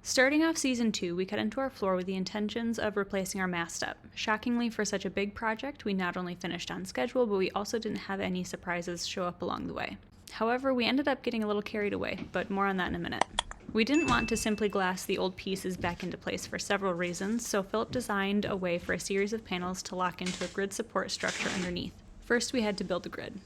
Starting off Season 2, we cut into our floor with the intentions of replacing our mast up. Shockingly, for such a big project, we not only finished on schedule, but we also didn't have any surprises show up along the way. However, we ended up getting a little carried away, but more on that in a minute. We didn't want to simply glass the old pieces back into place for several reasons, so Phillip designed a way for a series of panels to lock into a grid support structure underneath. First, we had to build a grid.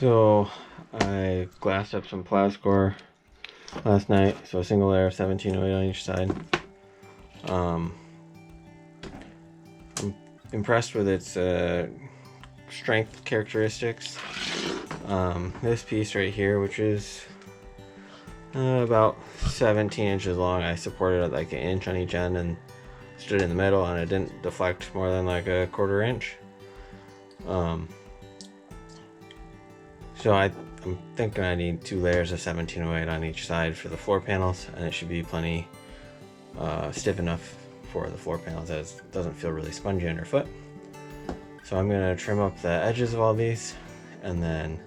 So I glassed up some Plascore last night, so a single layer of 1708 on each side. I'm impressed with its strength characteristics. This piece right here, which is about 17 inches long, I supported it like an inch on each end and stood in the middle, and it didn't deflect more than like a quarter inch. So I'm thinking I need 2 layers of 1708 on each side for the floor panels, and it should be plenty stiff enough for the floor panels that it doesn't feel really spongy underfoot. So I'm going to trim up the edges of all these and then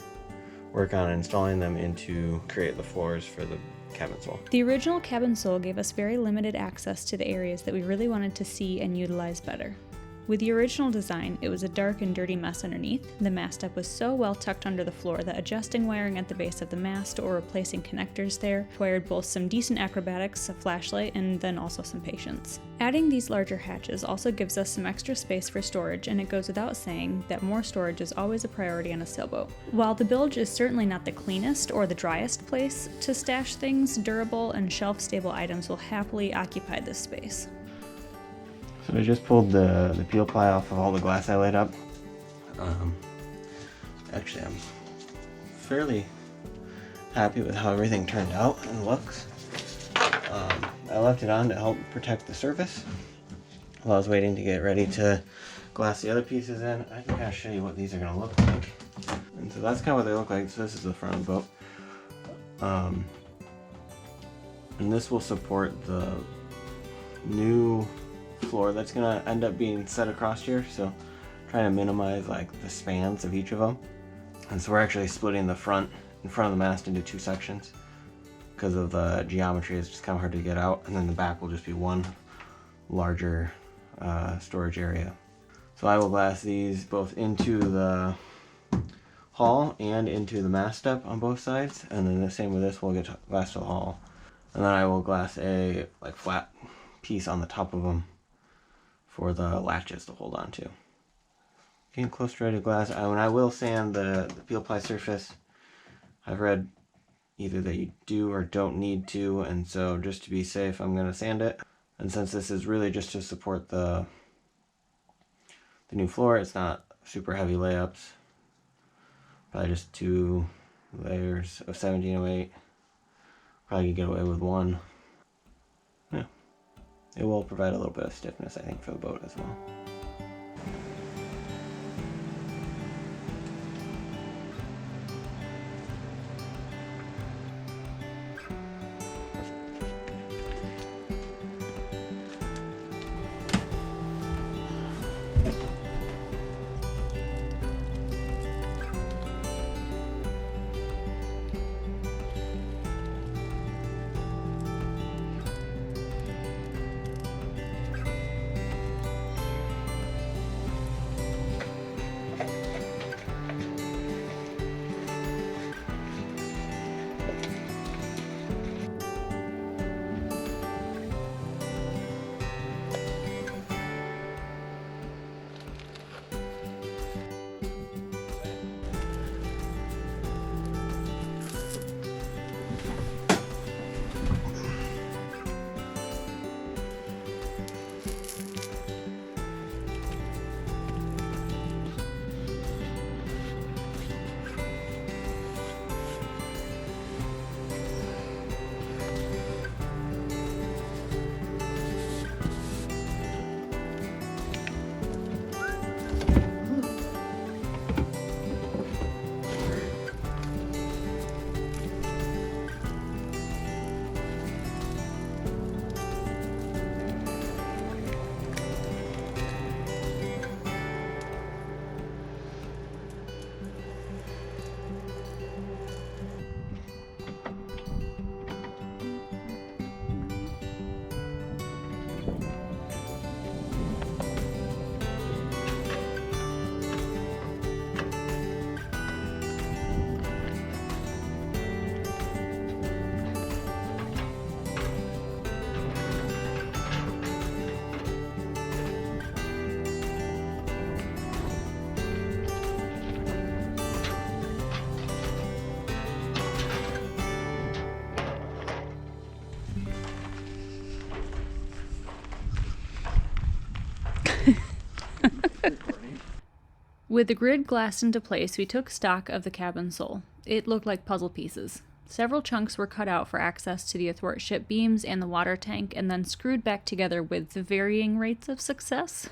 work on installing them into create the floors for the cabin sole. The original cabin sole gave us very limited access to the areas that we really wanted to see and utilize better. With the original design, it was a dark and dirty mess underneath. The mast up was so well tucked under the floor that adjusting wiring at the base of the mast or replacing connectors there required both some decent acrobatics, a flashlight, and then also some patience. Adding these larger hatches also gives us some extra space for storage, and it goes without saying that more storage is always a priority on a sailboat. While the bilge is certainly not the cleanest or the driest place to stash things, durable and shelf-stable items will happily occupy this space. So I just pulled the peel ply off of all the glass I laid up. Actually, I'm fairly happy with how everything turned out and looks. I left it on to help protect the surface while I was waiting to get ready to glass the other pieces in. I can kind of show you what these are going to look like. And so that's kind of what they look like. So this is the front of the boat. And this will support the new floor that's gonna end up being set across here, so trying to minimize like the spans of each of them. And so we're actually splitting the front of the mast into 2 sections because of the geometry. It's just kind of hard to get out, and then the back will just be one larger storage area. So I will glass these both into the hull and into the mast step on both sides, and then the same with this, we'll get glass to the hull, and then I will glass a like flat piece on the top of them for the latches to hold on to. Getting close to ready to glass. I will sand the peel ply surface. I've read either that you do or don't need to, and so just to be safe, I'm going to sand it. And since this is really just to support the new floor, it's not super heavy layups. Probably just 2 layers of 1708. Probably could get away with 1. Yeah. It will provide a little bit of stiffness, I think, for the boat as well. With the grid glassed into place, we took stock of the cabin sole. It looked like puzzle pieces. Several chunks were cut out for access to the athwartship beams and the water tank, and then screwed back together with varying rates of success.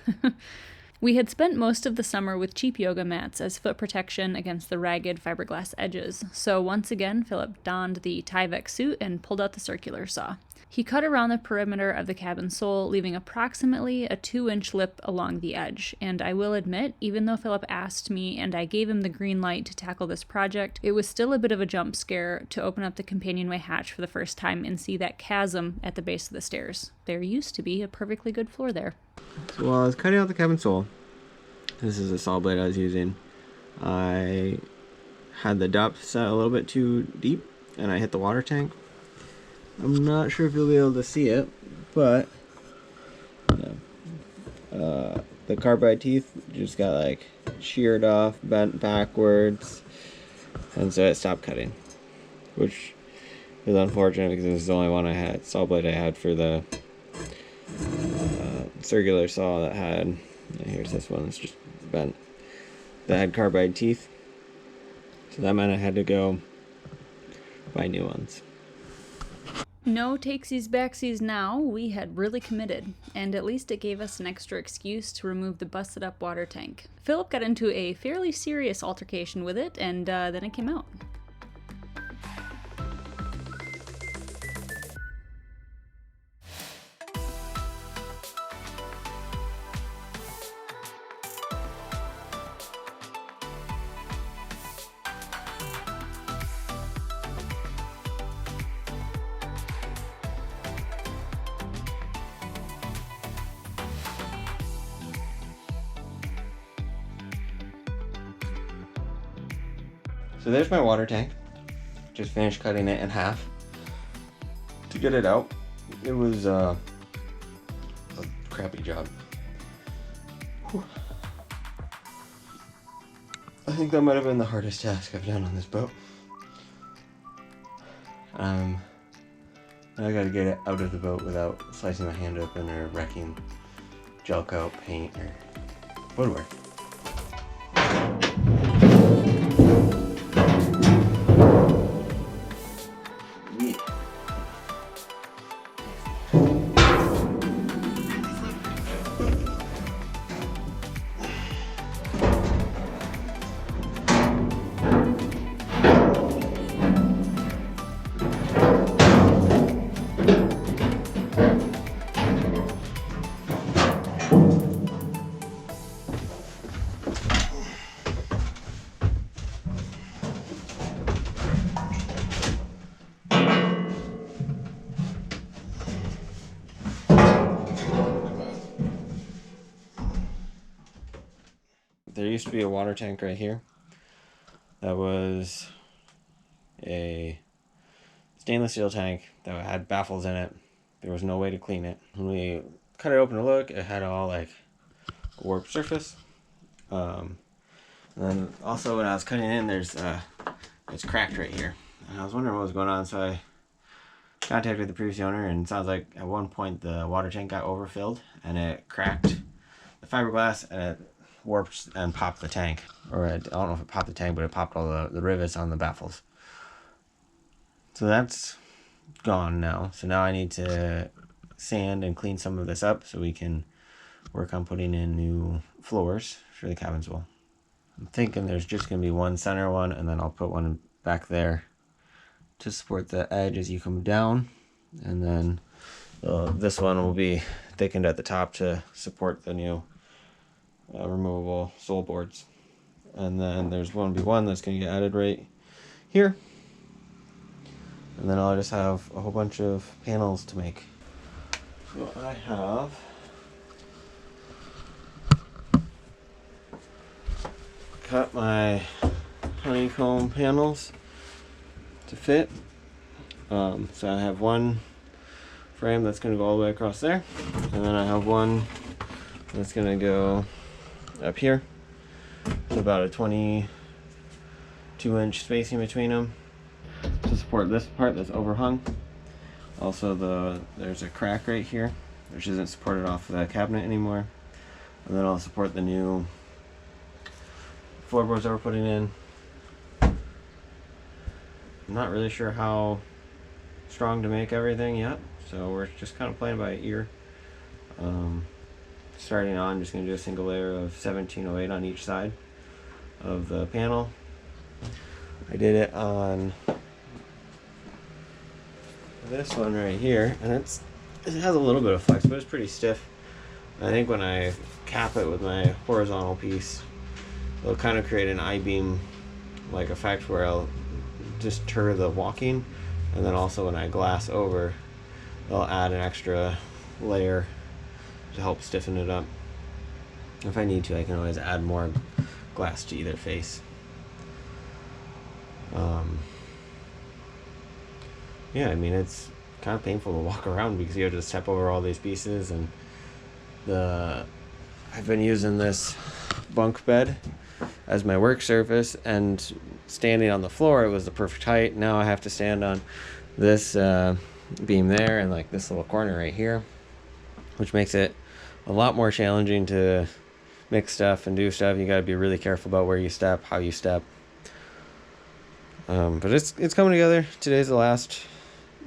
We had spent most of the summer with cheap yoga mats as foot protection against the ragged fiberglass edges, so once again Phillip donned the Tyvek suit and pulled out the circular saw. He cut around the perimeter of the cabin sole, leaving approximately a 2-inch lip along the edge, and I will admit, even though Phillip asked me and I gave him the green light to tackle this project, it was still a bit of a jump scare to open up the companionway hatch for the first time and see that chasm at the base of the stairs. There used to be a perfectly good floor there. So while I was cutting out the cabin sole, this is a saw blade I was using, I had the depth set a little bit too deep and I hit the water tank. I'm not sure if you'll be able to see it, but the carbide teeth just got like sheared off, bent backwards, and so it stopped cutting, which is unfortunate because this is the only one I had, saw blade I had for the circular saw that had, here's this one that's just bent, that had carbide teeth, so that meant I had to go buy new ones. No takesies backsies now, we had really committed, and at least it gave us an extra excuse to remove the busted up water tank. Phillip got into a fairly serious altercation with it, and then it came out. So there's my water tank. Just finished cutting it in half. To get it out, it was a crappy job. Whew. I think that might have been the hardest task I've done on this boat. Now I gotta get it out of the boat without slicing my hand open or wrecking gel coat, paint, or woodwork. There used to be a water tank right here that was a stainless steel tank that had baffles in it. There was no way to clean it. When we cut it open to look, it had all like a warped surface. And then also when I was cutting in, it's cracked right here. And I was wondering what was going on, so I contacted the previous owner, and it sounds like at one point the water tank got overfilled and it cracked the fiberglass and it warped and popped the tank. Or I don't know if it popped the tank, but it popped all the rivets on the baffles. So that's gone now. So now I need to sand and clean some of this up so we can work on putting in new floors for the cabin sole. I'm thinking there's just going to be one center one, and then I'll put one back there to support the edge as you come down. And then this one will be thickened at the top to support the new removable sole boards. And then there's 1B1 that's going to get added right here. And then I'll just have a whole bunch of panels to make. So I have cut my honeycomb panels to fit. So I have one frame that's going to go all the way across there, and then I have one that's going to go up here. It's about a 22-inch spacing between them to support this part that's overhung. Also there's a crack right here which isn't supported off the cabinet anymore, and then I'll support the new floorboards that we're putting in. I'm not really sure how strong to make everything yet, so we're just kind of playing by ear. Starting on, just going to do a single layer of 1708 on each side of the panel. I did it on this one right here, and it has a little bit of flex, but it's pretty stiff. I think when I cap it with my horizontal piece, it'll kind of create an I-beam like effect where I'll deter the walking, and then also when I glass over, I'll add an extra layer to help stiffen it up. If I need to, I can always add more glass to either face. Yeah, I mean, it's kind of painful to walk around because you have to step over all these pieces, and I've been using this bunk bed as my work surface, and standing on the floor, it was the perfect height. Now I have to stand on this beam there and like this little corner right here, which makes it a lot more challenging to mix stuff and do stuff. You got to be really careful about where you step, how you step. But it's coming together. Today's the last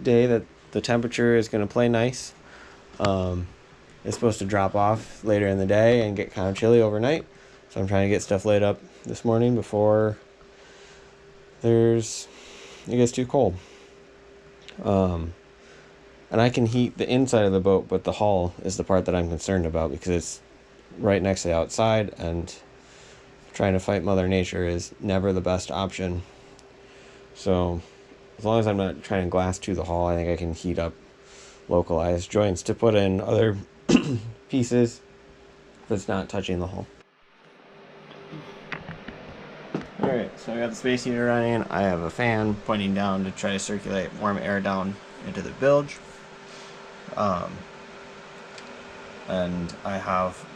day that the temperature is going to play nice. It's supposed to drop off later in the day and get kind of chilly overnight. So I'm trying to get stuff laid up this morning before it gets too cold. And I can heat the inside of the boat, but the hull is the part that I'm concerned about because it's right next to the outside, and trying to fight Mother Nature is never the best option. So as long as I'm not trying to glass to the hull, I think I can heat up localized joints to put in other pieces if it's not touching the hull. Alright, so I got the space heater running. I have a fan pointing down to try to circulate warm air down into the bilge. And I have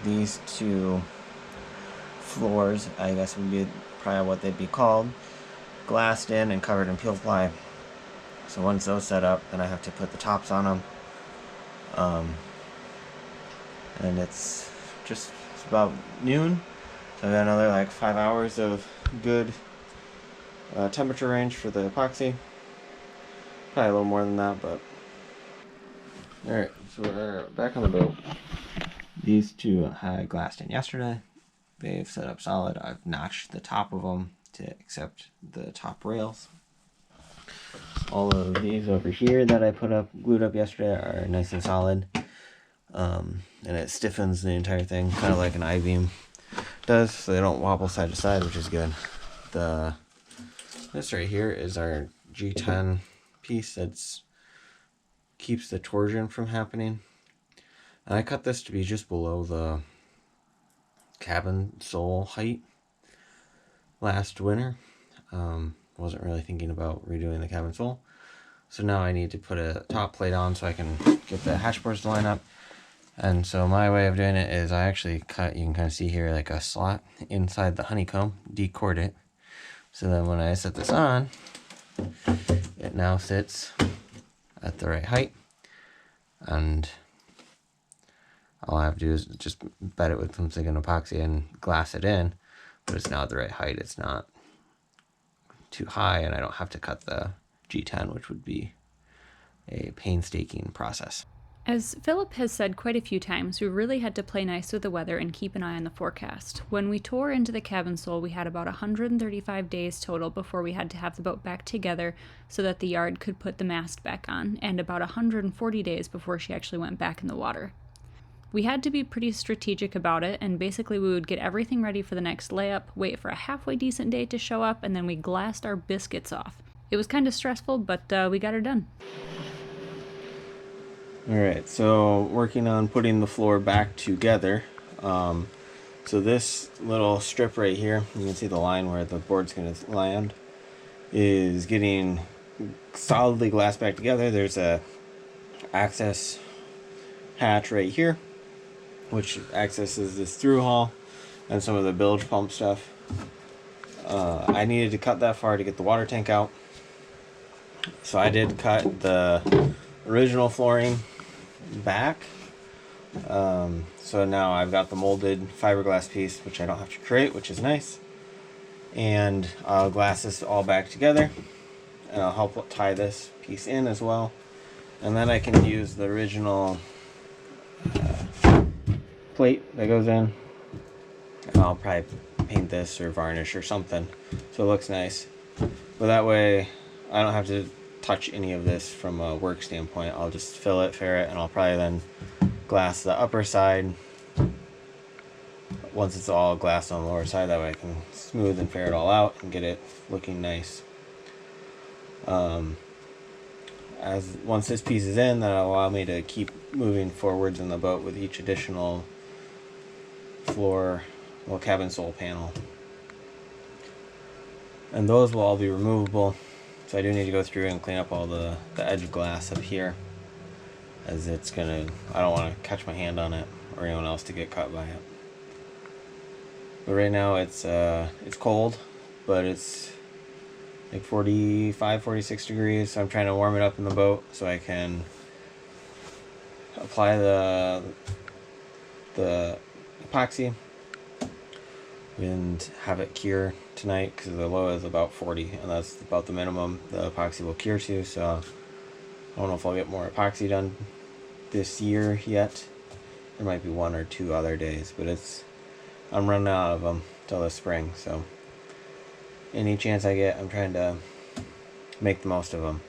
these two floors, I guess would be probably what they'd be called, glassed in and covered in peel ply. So once those set up, then I have to put the tops on them. And it's about noon, so I've got another like 5 hours of good temperature range for the epoxy. Probably a little more than that, but alright, so we're back on the boat. These two I glassed in yesterday. They've set up solid. I've notched the top of them to accept the top rails. All of these over here that I glued up yesterday are nice and solid. And it stiffens the entire thing, kind of like an I-beam does, so they don't wobble side to side, which is good. This right here is our G10 piece that keeps the torsion from happening. And I cut this to be just below the cabin sole height last winter. Wasn't really thinking about redoing the cabin sole. So now I need to put a top plate on so I can get the hatch boards to line up. And so my way of doing it is I actually cut, you can kind of see here, like a slot inside the honeycomb, decord it. So then when I set this on, it now sits at the right height. And all I have to do is just bed it with some thickened epoxy and glass it in. But it's now at the right height. It's not too high, and I don't have to cut the G10, which would be a painstaking process. As Phillip has said quite a few times, we really had to play nice with the weather and keep an eye on the forecast. When we tore into the cabin sole, we had about 135 days total before we had to have the boat back together so that the yard could put the mast back on, and about 140 days before she actually went back in the water. We had to be pretty strategic about it, and basically we would get everything ready for the next layup, wait for a halfway decent day to show up, and then we glassed our biscuits off. It was kind of stressful, but we got her done. Alright, so working on putting the floor back together. So this little strip right here, you can see the line where the board's going to land, is getting solidly glassed back together. There's a access hatch right here, which accesses this through hull and some of the bilge pump stuff. I needed to cut that far to get the water tank out. So I did cut the original flooring back So now I've got the molded fiberglass piece, which I don't have to create, which is nice. And I'll glass this all back together, and I'll help tie this piece in as well. And then I can use the original plate that goes in, and I'll probably paint this or varnish or something so it looks nice. But that way I don't have to touch any of this from a work standpoint. I'll just fill it, fair it, and I'll probably then glass the upper side once it's all glassed on the lower side. That way I can smooth and fair it all out and get it looking nice. As once this piece is in, that'll allow me to keep moving forwards in the boat with each additional floor, well, cabin sole panel. And those will all be removable, so I do need to go through and clean up all the edge glass up here, as it's gonna, I don't want to catch my hand on it or anyone else to get cut by it. But right now it's cold, but it's like 45, 46 degrees, so I'm trying to warm it up in the boat so I can apply the epoxy and have it cure tonight, because the low is about 40, and that's about the minimum the epoxy will cure to. So I don't know if I'll get more epoxy done this year yet. There might be 1 or 2 other days, but I'm running out of them till the spring, so any chance I get, I'm trying to make the most of them.